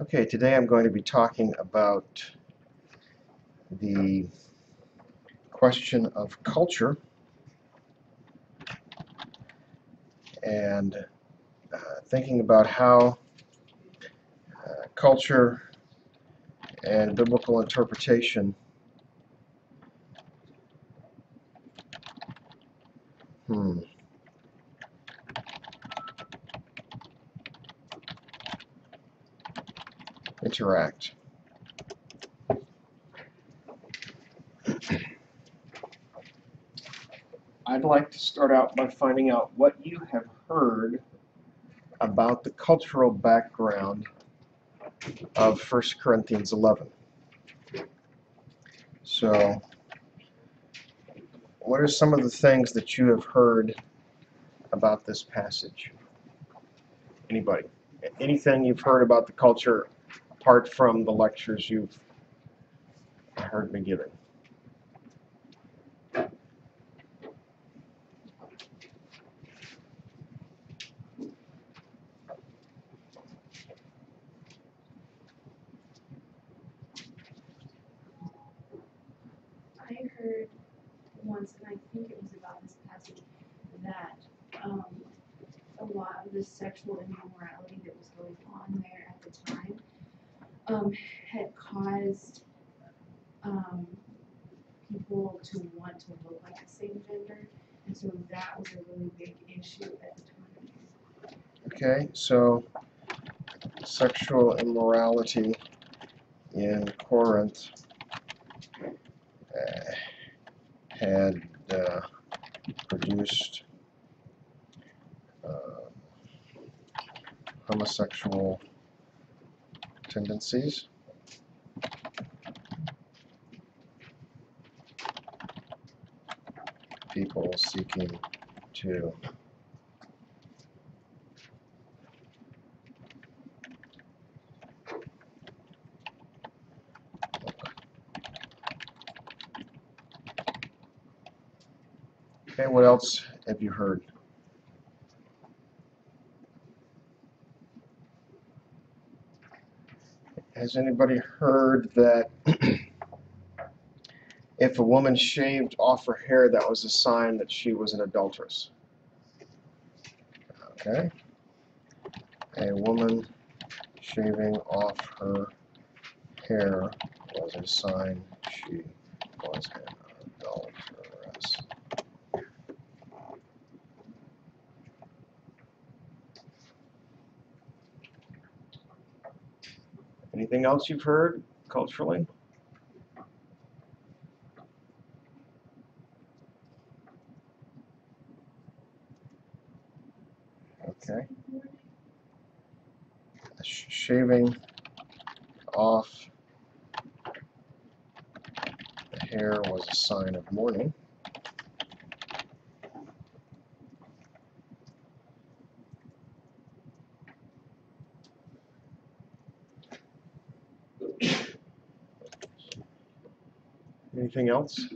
Okay, today I'm going to be talking about the question of culture and thinking about how culture and biblical interpretation interact. I'd like to start out by finding out what you have heard about the cultural background of 1 Corinthians 11. So, what are some of the things that you have heard about this passage? Anybody? Anything you've heard about the culture apart from the lectures you've heard me giving? I heard once, and I think it was about this passage, that a lot of the sexual immorality that was going on there at the time had caused people to want to look like the same gender, and so that was a really big issue at the time. Okay, so sexual immorality in Corinth had produced homosexual tendencies. People seeking to Okay, what else have you heard? Has anybody heard that if a woman shaved off her hair, that was a sign that she was an adulteress? Okay. A woman shaving off her hair was a sign she was an adulteress. Anything else you've heard culturally? Okay. Shaving off the hair was a sign of mourning. Anything else?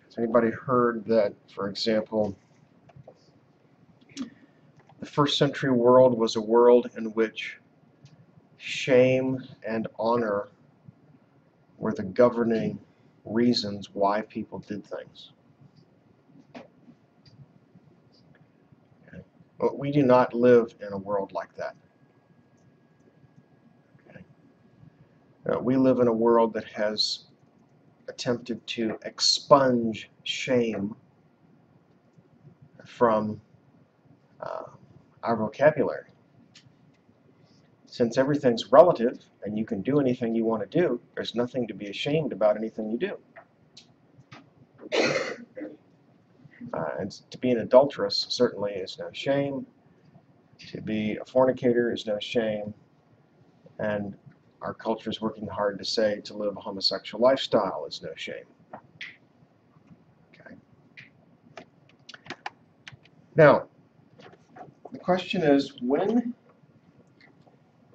Has anybody heard that, for example, the first century world was a world in which shame and honor were the governing reasons why people did things? Okay. But we do not live in a world like that. Okay. We live in a world that has attempted to expunge shame from our vocabulary. Since everything's relative and you can do anything you want to do, there's nothing to be ashamed about anything you do. And to be an adulteress certainly is no shame. To be a fornicator is no shame. And our culture is working hard to say to live a homosexual lifestyle is no shame. Okay. Now, the question is, when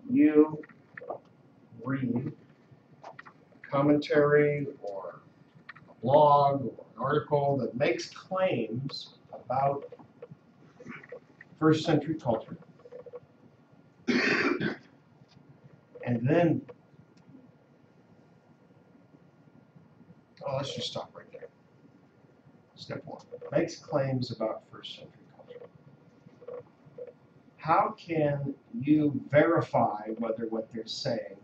you read a commentary or a blog or an article that makes claims about first century culture. And then, oh, let's just stop right there. Step one, makes claims about first century culture. How can you verify whether what they're saying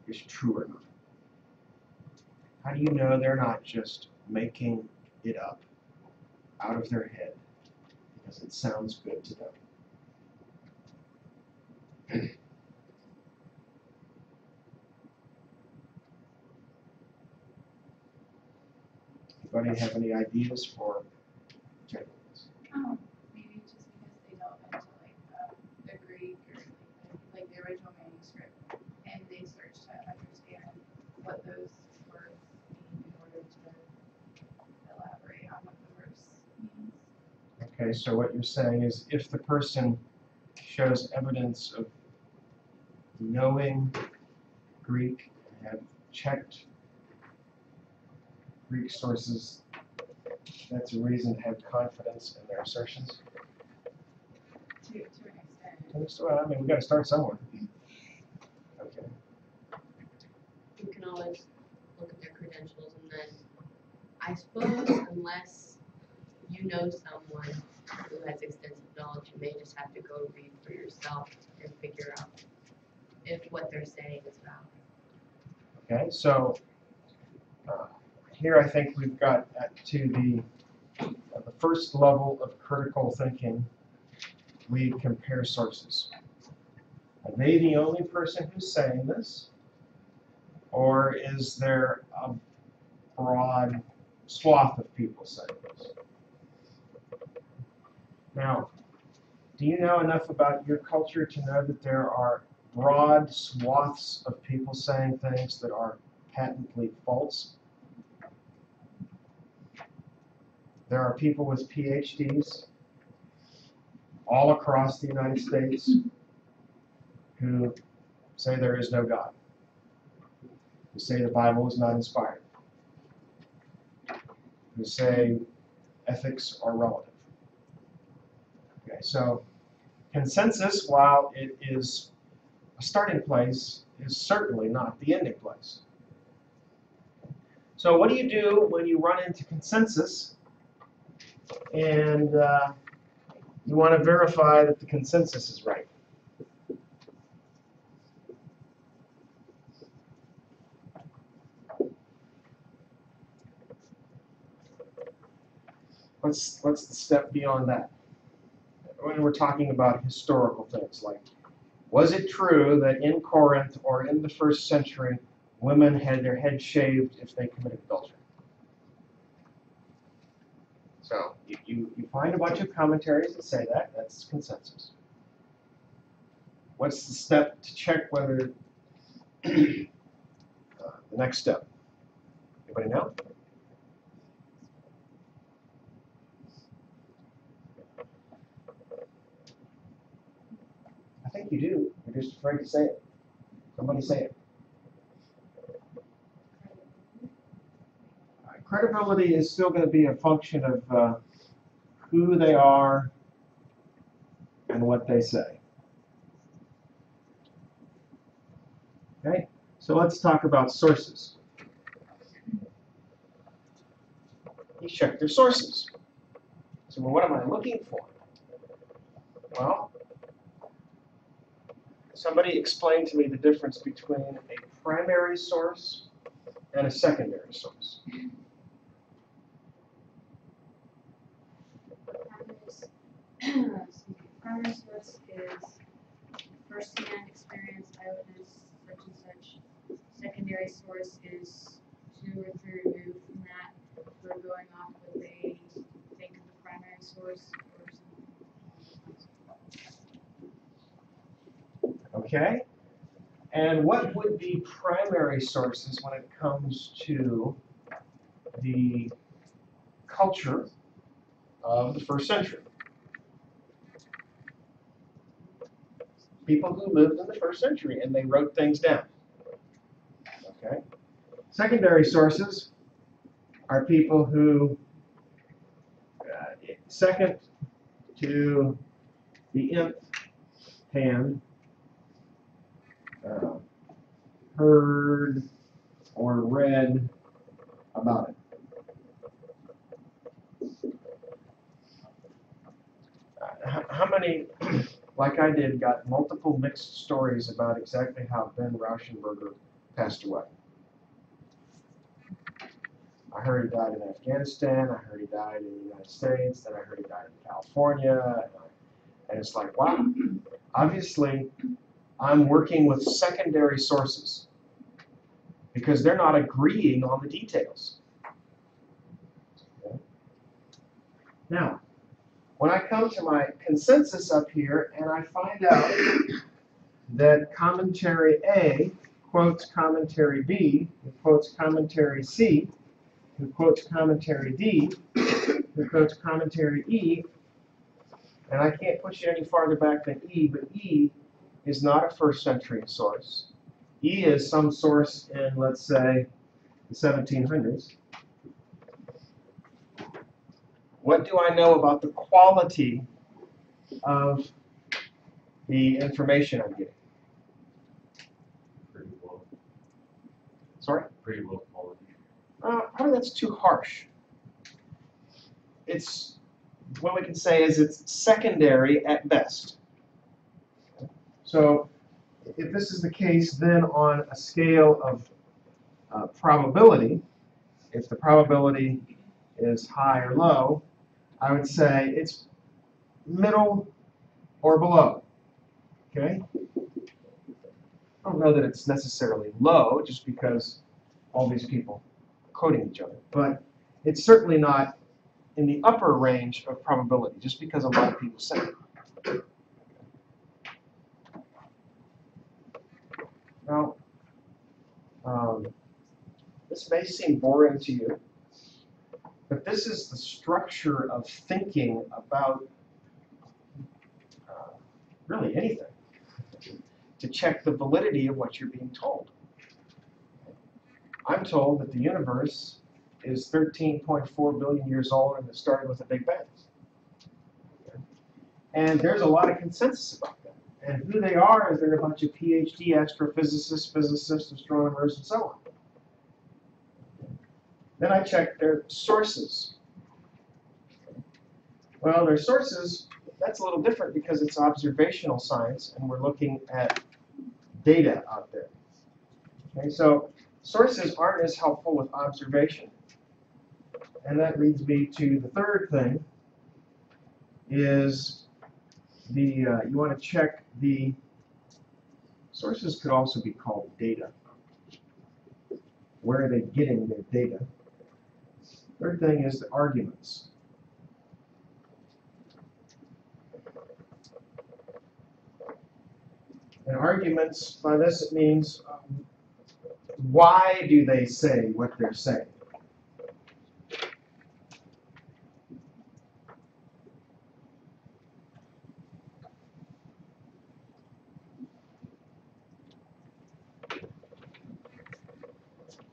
is true or not? How do you know they're not just making it up out of their head because it sounds good to them? Anybody have any ideas for checking this? Maybe just because they delve into the Greek or like the original manuscript, and they search to understand what those words mean in order to elaborate on what the verse means. Okay, so what you're saying is if the person shows evidence of knowing Greek, have checked Greek sources, that's a reason to have confidence in their assertions. To an extent. So, I mean, we've got to start somewhere. Okay. You can always look at their credentials, and then I suppose unless you know someone who has extensive knowledge, you may just have to go read for yourself and figure out if what they're saying is valid. Okay, so here I think we've got to the first level of critical thinking. We compare sources. Are they the only person who's saying this? Or is there a broad swath of people saying this? Now, do you know enough about your culture to know that there are broad swaths of people saying things that are patently false? There are people with PhDs all across the United States who say there is no God, who say the Bible is not inspired, who say ethics are relative. Okay, so consensus, while it is a starting place, is certainly not the ending place. So what do you do when you run into consensus and you want to verify that the consensus is right? What's the step beyond that? When we're talking about historical things like, was it true that in Corinth or in the first century, women had their heads shaved if they committed adultery? So you find a bunch of commentaries that say that. That's consensus. What's the step to check whether the next step? Anybody know? I think you do. You're just afraid to say it. Somebody say it. Credibility is still going to be a function of who they are and what they say. Okay, so let's talk about sources. You check their sources. So, well, what am I looking for? Well, somebody explained to me the difference between a primary source and a secondary source. Primary source is first-hand experience, eyewitness, such and such. Secondary source is 2 or 3 removed from that. We're going off what they think of the primary source or something. Okay? And what would be primary sources when it comes to the culture of the first century? People who lived in the first century and they wrote things down. Okay? Secondary sources, are people who, second to the nth hand, heard or read about it. How many, like I did, got multiple mixed stories about exactly how Ben Rauschenberger passed away? I heard he died in Afghanistan, I heard he died in the United States, then I heard he died in California, and it's like, wow, obviously I'm working with secondary sources because they're not agreeing on the details. Okay. Now, when I come to my consensus up here and I find out that commentary A quotes commentary B, who quotes commentary C, who quotes commentary D, who quotes commentary E, and I can't push it any farther back than E, but E is not a first century source. E is some source in, let's say, the 1700s. What do I know about the quality of the information I'm getting? Pretty low. Sorry? Pretty low quality. Probably that's too harsh. It's, what we can say is it's secondary at best. So if this is the case, then on a scale of probability, if the probability is high or low, I would say it's middle or below. Okay? I don't know that it's necessarily low just because all these people are quoting each other, but it's certainly not in the upper range of probability just because a lot of people say it. Now, this may seem boring to you, but this is the structure of thinking about really anything to check the validity of what you're being told. I'm told that the universe is 13.4 billion years old and it started with a Big Bang. And there's a lot of consensus about that. And who they are is they're a bunch of PhD astrophysicists, physicists, astronomers, and so on. Then I check their sources. Well, their sources, that's a little different because it's observational science and we're looking at data out there. Okay, so sources aren't as helpful with observation. And that leads me to the third thing is you want to check the sources could also be called data. Where are they getting their data? Third thing is the arguments. And arguments, by this it means why do they say what they're saying?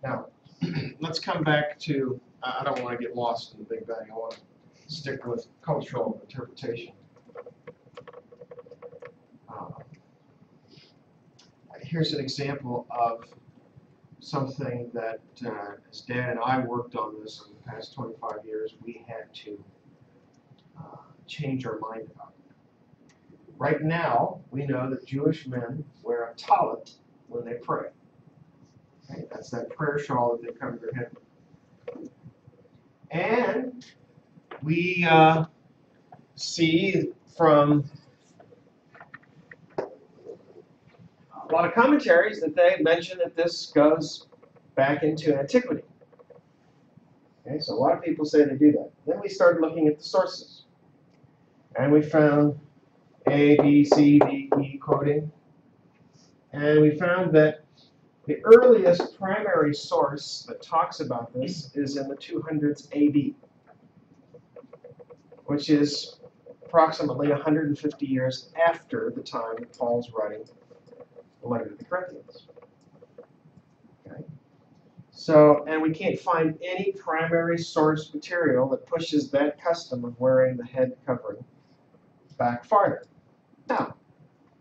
Now, let's come back to, I don't want to get lost in the Big Bang. I want to stick with cultural interpretation. Here's an example of something that, as Dan and I worked on this in the past 25 years, we had to change our mind about it. Right now, we know that Jewish men wear a tallit when they pray. Okay, that's that prayer shawl that they cover their head with. And we see from a lot of commentaries that they mention that this goes back into antiquity. Okay, so a lot of people say they do that. Then we started looking at the sources. And we found A, B, C, D, E quoting. And we found that the earliest primary source that talks about this is in the 200s AD, which is approximately 150 years after the time that Paul's writing the letter to the Corinthians. Okay? So, and we can't find any primary source material that pushes that custom of wearing the head covering back farther. Now,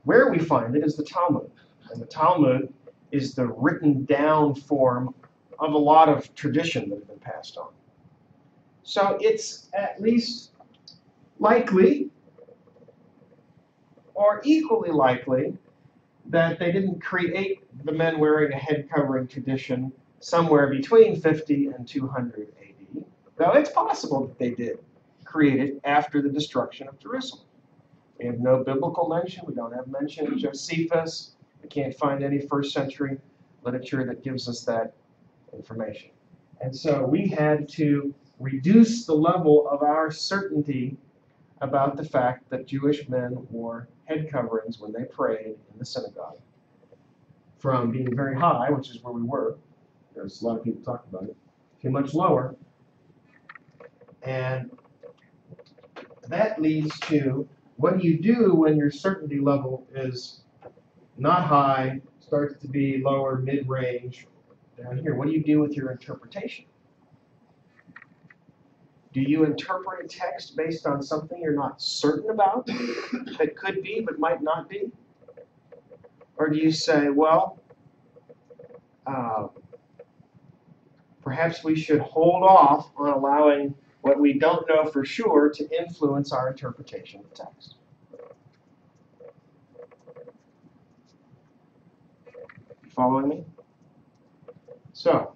where we find it is the Talmud. And the Talmud is the written down form of a lot of tradition that has been passed on. So it's at least likely, or equally likely, that they didn't create the men wearing a head covering tradition somewhere between 50 and 200 AD, though it's possible that they did create it after the destruction of Jerusalem. We have no biblical mention. We don't have mention of Josephus. We can't find any first century literature that gives us that information. And so we had to reduce the level of our certainty about the fact that Jewish men wore head coverings when they prayed in the synagogue from being very high, which is where we were, there's a lot of people talk about it, to much lower. And that leads to, what do you do when your certainty level is not high, starts to be lower, mid-range, down here? What do you do with your interpretation? Do you interpret a text based on something you're not certain about, that could be but might not be? Or do you say, well, perhaps we should hold off on allowing what we don't know for sure to influence our interpretation of the text? You following me? So,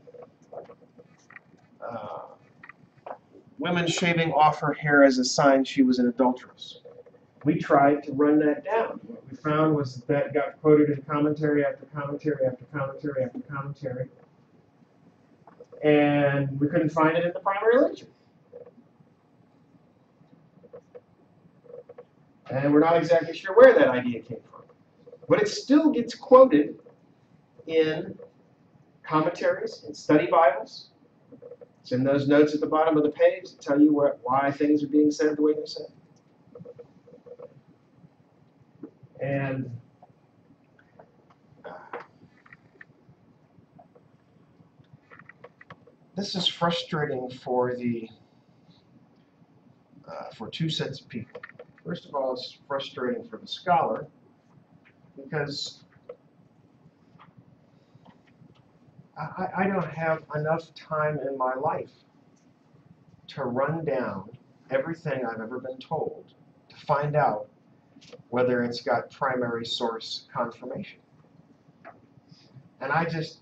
women shaving off her hair as a sign she was an adulteress. We tried to run that down. What we found was that got quoted in commentary after commentary after commentary after commentary. And we couldn't find it in the primary literature. And we're not exactly sure where that idea came from. But it still gets quoted in commentaries, in study Bibles. It's in those notes at the bottom of the page that tell you why things are being said the way they're said. And this is frustrating for two sets of people. First of all, it's frustrating for the scholar because I don't have enough time in my life to run down everything I've ever been told to find out whether it's got primary source confirmation. And I just,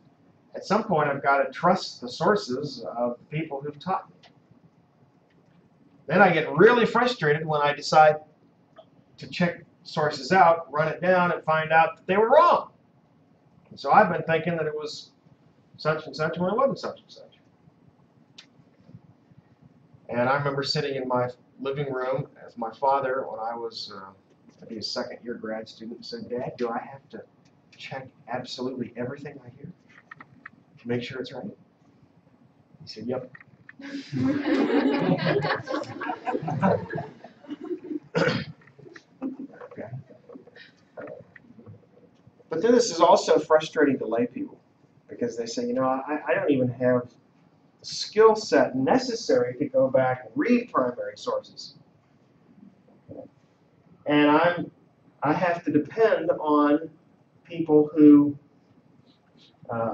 at some point, I've got to trust the sources of the people who've taught me. Then I get really frustrated when I decide to check sources out, run it down, and find out that they were wrong. And so I've been thinking that it was such and such when it wasn't such and such. And I remember sitting in my living room with my father when I was maybe a second-year grad student and said, "Dad, do I have to check absolutely everything I hear to make sure it's right?" He said, "Yep." Okay. But then this is also frustrating to lay people because they say, you know, I don't even have the skill set necessary to go back and read primary sources. And I have to depend on people who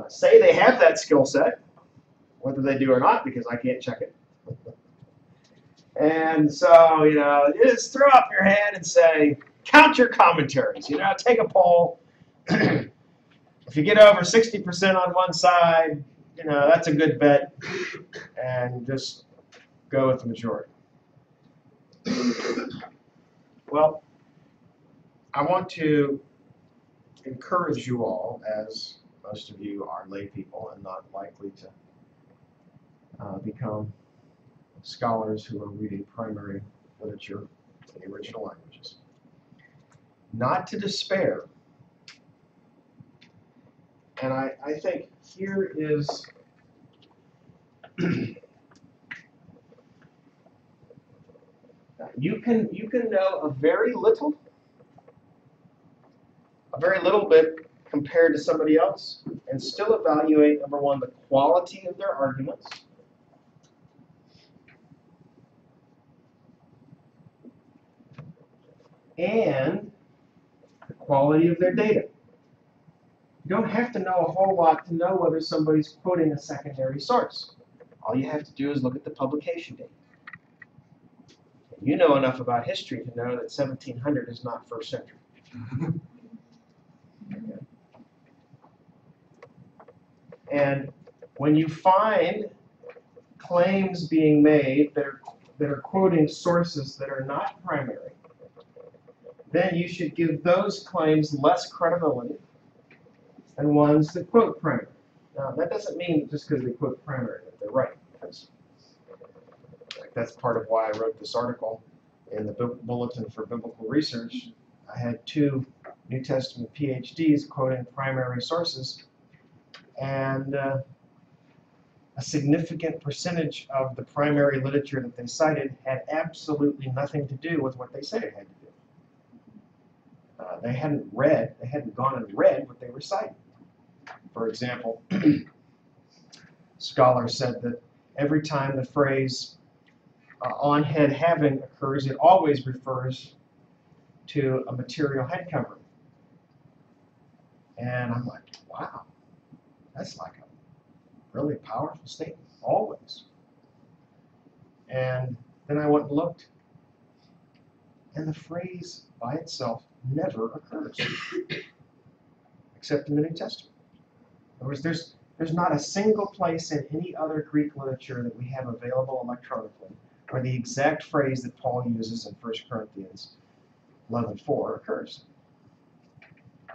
say they have that skill set, whether they do or not, because I can't check it. And so, you know, just throw up your hand and say, count your commentaries. You know, take a poll. If you get over 60% on one side, you know, that's a good bet. And just go with the majority. Well, I want to encourage you all, as most of you are lay people and not likely to become scholars who are reading primary literature in the original languages, not to despair. And I think here is you can know a very little bit compared to somebody else, and still evaluate, number one, the quality of their arguments, and the quality of their data. You don't have to know a whole lot to know whether somebody's quoting a secondary source. All you have to do is look at the publication date. You know enough about history to know that 1700 is not first century. Okay. And when you find claims being made that are quoting sources that are not primary, then you should give those claims less credibility than ones that quote primary. Now, that doesn't mean just because they quote primary that they're right, because that's part of why I wrote this article in the Bulletin for Biblical Research. I had 2 New Testament PhDs quoting primary sources, and a significant percentage of the primary literature that they cited had absolutely nothing to do with what they said it had to do. They hadn't gone and read what they were citing. For example, scholars said that every time the phrase on head having occurs, it always refers to a material head covering. And I'm like, wow, that's like a really powerful statement, always. And then I went and looked, and the phrase by itself never occurs, except in the New Testament. In other words, there's not a single place in any other Greek literature that we have available electronically where the exact phrase that Paul uses in 1 Corinthians 11:4 occurs.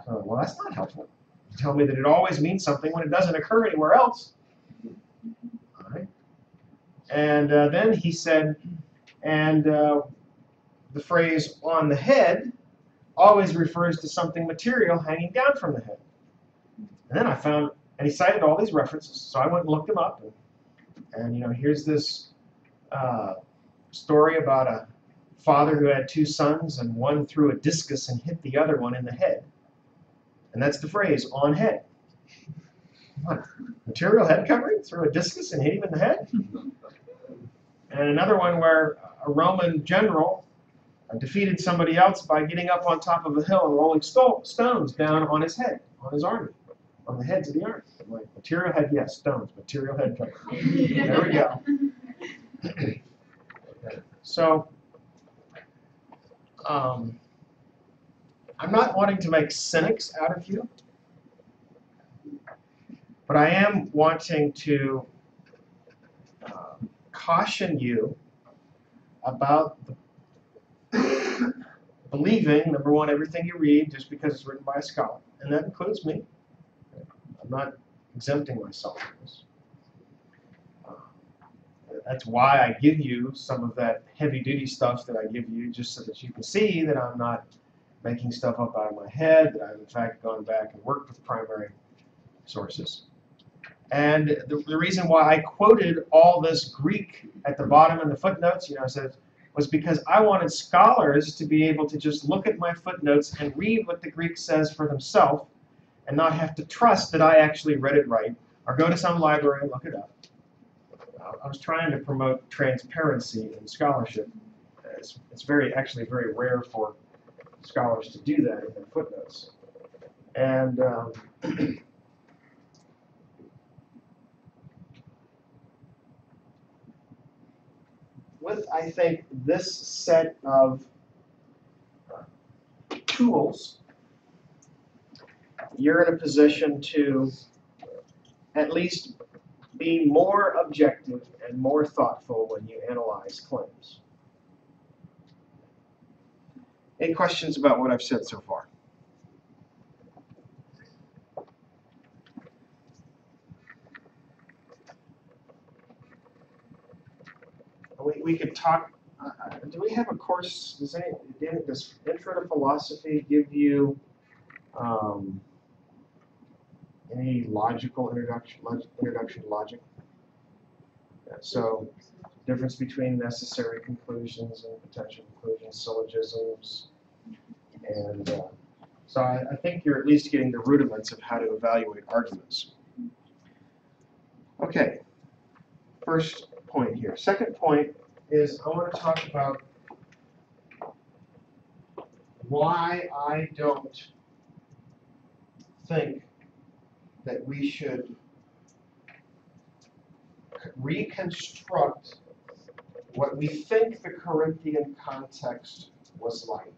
So, well, that's not helpful. You tell me that it always means something when it doesn't occur anywhere else. All right. And then he said, and the phrase on the head always refers to something material hanging down from the head. And then I found, and he cited all these references, so I went and looked them up. And you know, here's this story about a father who had 2 sons, and one threw a discus and hit the other one in the head. And that's the phrase, on head. What? Material head covering? Threw a discus and hit him in the head? And another one where a Roman general defeated somebody else by getting up on top of a hill and rolling stones down on his head, on his army, on the heads of the army. I'm like, material head, yes, stones, material head covering. There we go. Okay. So, I'm not wanting to make cynics out of you, but I am wanting to caution you about believing, number one, everything you read just because it's written by a scholar, and that includes me. I'm not exempting myself from this. That's why I give you some of that heavy-duty stuff that I give you, just so that you can see that I'm not making stuff up out of my head, that I've in fact gone back and worked with primary sources. And the reason why I quoted all this Greek at the bottom in the footnotes, I said, was because I wanted scholars to be able to just look at my footnotes and read what the Greek says for themselves and not have to trust that I actually read it right, or go to some library and look it up. I was trying to promote transparency in scholarship. It's actually very rare for scholars to do that in their footnotes. And with, I think, this set of tools, you're in a position to at least be more objective and more thoughtful when you analyze claims. Any questions about what I've said so far? We could talk. Do we have a course? Does Intro to Philosophy give you any logical introduction to logic? Yeah, so, difference between necessary conclusions and potential conclusions, syllogisms, and So I think you're at least getting the rudiments of how to evaluate arguments. Okay, first point here. Second point is I want to talk about why I don't think that we should reconstruct what we think the Corinthian context was like,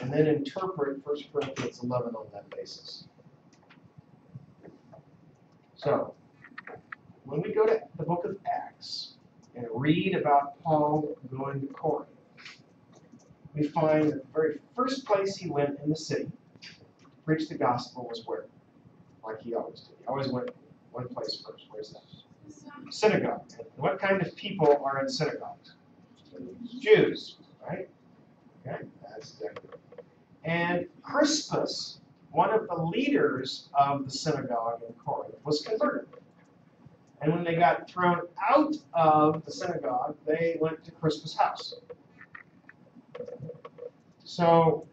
and then interpret 1 Corinthians 11 on that basis. So, when we go to the book of Acts and read about Paul going to Corinth, we find that the very first place he went in the city to preach the gospel was where? Like he always did. He always went one place first. Where's that? Synagogue. And what kind of people are in synagogues? Jews, right? Okay, that's different. And Crispus, one of the leaders of the synagogue in Corinth, was converted. And when they got thrown out of the synagogue, they went to Crispus' house. So,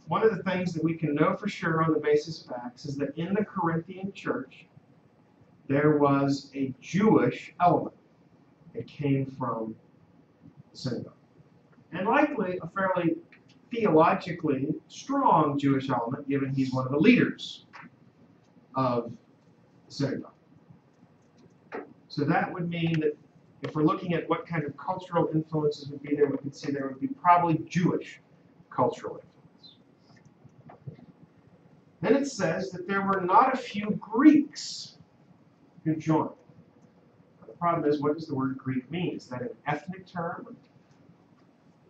one of the things that we can know for sure on the basis of Acts is that in the Corinthian church, there was a Jewish element. It came from the synagogue. And likely a fairly theologically strong Jewish element, given he's one of the leaders of the synagogue. So that would mean that if we're looking at what kind of cultural influences would be there, we could see there would be probably Jewish cultural influence. Then it says that there were not a few Greeks who joined. Now, the problem is, what does the word Greek mean? Is that an ethnic term?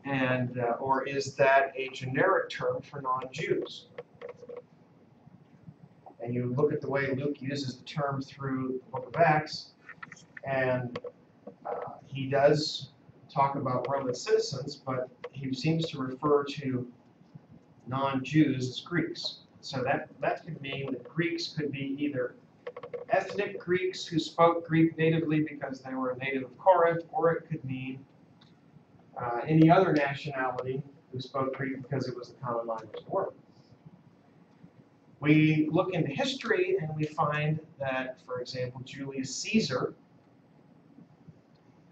And or is that a generic term for non-Jews? And you look at the way Luke uses the term through the book of Acts, and he does talk about Roman citizens, but he seems to refer to non-Jews as Greeks. So that could mean that Greeks could be either ethnic Greeks who spoke Greek natively because they were a native of Corinth, or it could mean any other nationality who spoke Greek because it was the common language of the world. We look into history and we find that, for example, Julius Caesar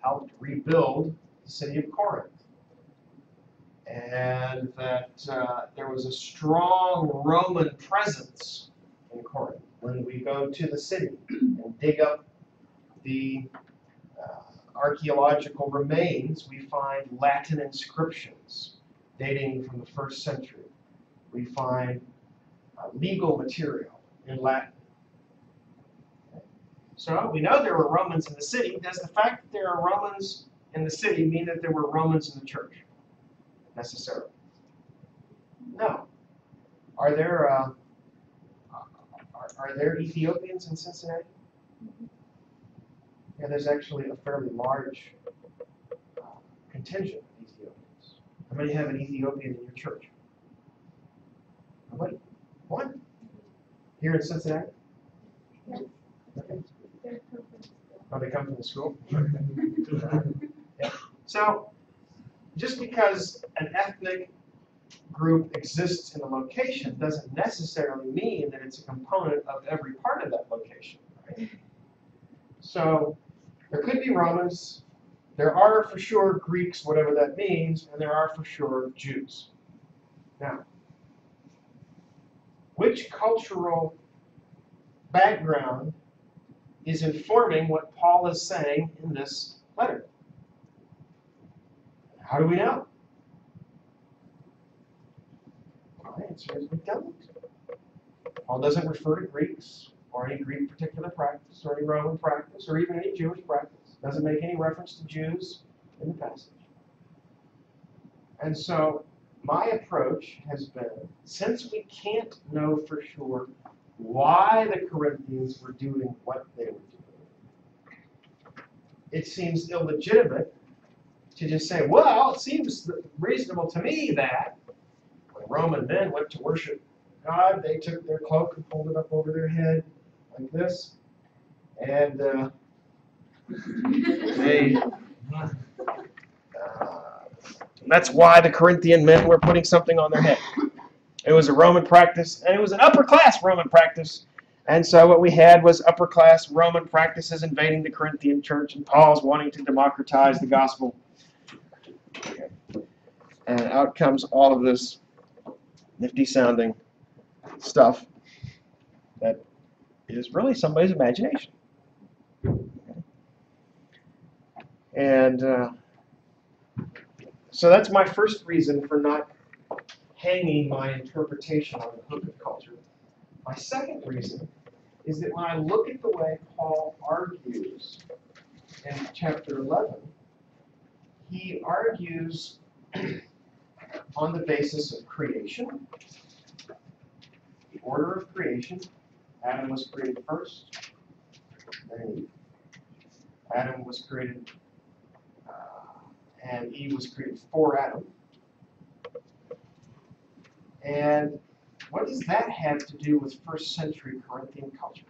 helped rebuild the city of Corinth. And that there was a strong Roman presence in Corinth. When we go to the city and dig up the archaeological remains, we find Latin inscriptions dating from the 1st century. We find legal material in Latin. So we know there were Romans in the city. Does the fact that there are Romans in the city mean that there were Romans in the church? Necessarily. No. Are there Ethiopians in Cincinnati? Yeah, there's actually a fairly large contingent of Ethiopians. How many have an Ethiopian in your church? Nobody? One? Here in Cincinnati? Okay. Oh, they come from the school? Yeah. So, just because an ethnic group exists in a location doesn't necessarily mean that it's a component of every part of that location. Right? So, there could be Romans, there are for sure Greeks, whatever that means, and there are for sure Jews. Now, which cultural background is informing what Paul is saying in this letter? How do we know? Well, the answer is we don't. Paul doesn't refer to Greeks or any Greek particular practice or any Roman practice or even any Jewish practice. Doesn't make any reference to Jews in the passage. And so my approach has been, since we can't know for sure why the Corinthians were doing what they were doing, it seems illegitimate to just say, well, it seems reasonable to me that when Roman men went to worship God, they took their cloak and pulled it up over their head like this, and that's why the Corinthian men were putting something on their head. It was a Roman practice, and it was an upper-class Roman practice. And so what we had was upper-class Roman practices invading the Corinthian church, and Paul's wanting to democratize the gospel. Okay. And out comes all of this nifty-sounding stuff that is really somebody's imagination. Okay. And so that's my first reason for not hanging my interpretation on the hook of culture. My second reason is that when I look at the way Paul argues in chapter 11, he argues on the basis of creation, the order of creation. Adam was created first, then Eve. Adam was created, and Eve was created for Adam. And what does that have to do with first century Corinthian culture?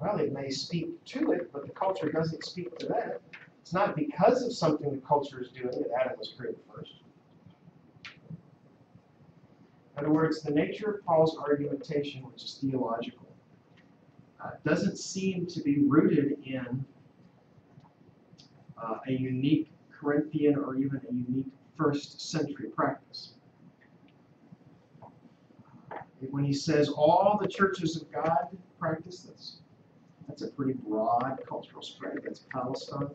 Well, it may speak to it, but the culture doesn't speak to that. It's not because of something the culture is doing that Adam was created first. In other words, the nature of Paul's argumentation, which is theological, doesn't seem to be rooted in a unique Corinthian or even a unique first century practice. When he says all the churches of God practice this, that's a pretty broad cultural spread. That's Palestine,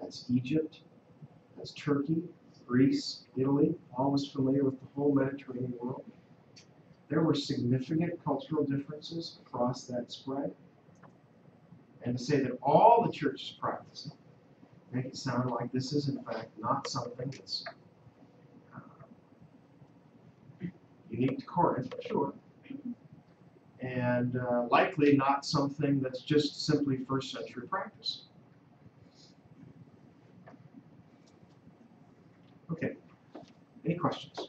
that's Egypt, that's Turkey, Greece, Italy, all was familiar with the whole Mediterranean world. There were significant cultural differences across that spread. And to say that all the churches practice it, make it sound like this is in fact not something that's unique to Corinth, for sure, and likely not something that's just simply first century practice. Okay, any questions?